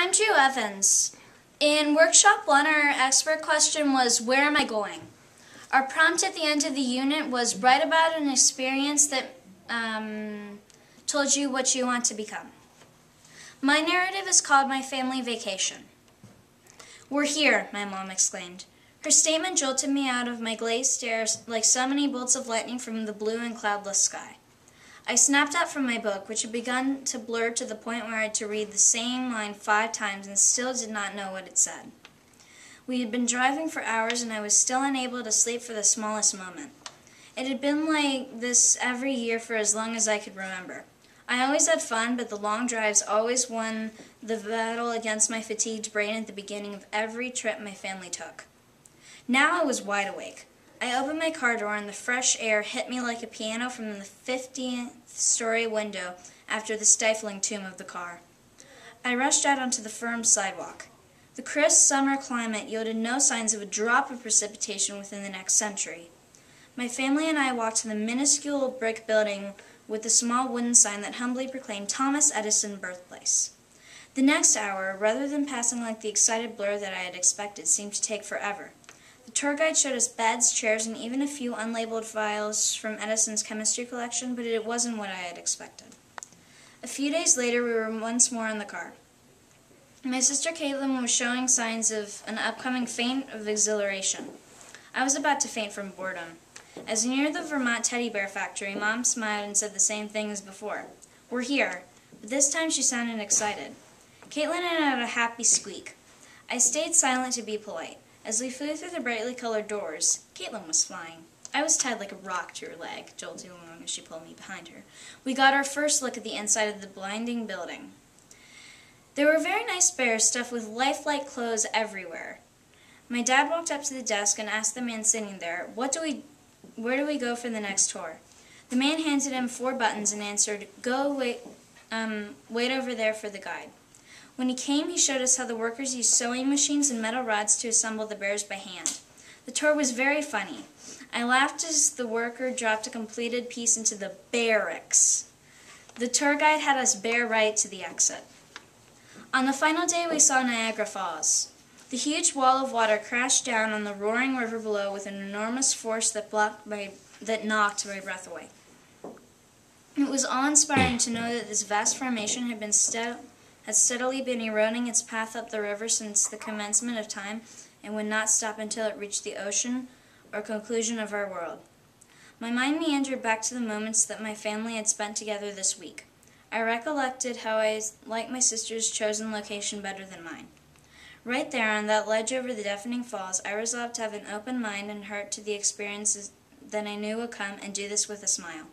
I'm Drew Evans. In Workshop 1, our expert question was, where am I going? Our prompt at the end of the unit was, write about an experience that told you what you want to become. My narrative is called My Family Vacation. We're here, my mom exclaimed. Her statement jolted me out of my glazed stare like so many bolts of lightning from the blue and cloudless sky. I snapped up from my book, which had begun to blur to the point where I had to read the same line 5 times and still did not know what it said. We had been driving for hours and I was still unable to sleep for the smallest moment. It had been like this every year for as long as I could remember. I always had fun, but the long drives always won the battle against my fatigued brain at the beginning of every trip my family took. Now I was wide awake. I opened my car door and the fresh air hit me like a piano from the 50th story window after the stifling tomb of the car. I rushed out onto the firm sidewalk. The crisp summer climate yielded no signs of a drop of precipitation within the next century. My family and I walked to the minuscule brick building with the small wooden sign that humbly proclaimed Thomas Edison Birthplace. The next hour, rather than passing like the excited blur that I had expected, seemed to take forever. The tour guide showed us beds, chairs, and even a few unlabeled vials from Edison's chemistry collection, but it wasn't what I had expected. A few days later, we were once more in the car. My sister Caitlin was showing signs of an upcoming faint of exhilaration. I was about to faint from boredom. As we neared the Vermont teddy bear factory, Mom smiled and said the same thing as before. We're here, but this time she sounded excited. Caitlin had a happy squeak. I stayed silent to be polite. As we flew through the brightly colored doors, Caitlin was flying. I was tied like a rock to her leg, jolting along as she pulled me behind her. We got our first look at the inside of the blinding building. There were very nice bears stuffed with lifelike clothes everywhere. My dad walked up to the desk and asked the man sitting there, where do we go for the next tour? The man handed him 4 buttons and answered, wait over there for the guide. When he came, he showed us how the workers used sewing machines and metal rods to assemble the bears by hand. The tour was very funny. I laughed as the worker dropped a completed piece into the barracks. The tour guide had us bear right to the exit. On the final day, we saw Niagara Falls. The huge wall of water crashed down on the roaring river below with an enormous force that knocked my breath away. It was awe-inspiring to know that this vast formation had steadily been eroding its path up the river since the commencement of time and would not stop until it reached the ocean or conclusion of our world. My mind meandered back to the moments that my family had spent together this week. I recollected how I liked my sister's chosen location better than mine. Right there on that ledge over the deafening falls, I resolved to have an open mind and heart to the experiences that I knew would come and do this with a smile.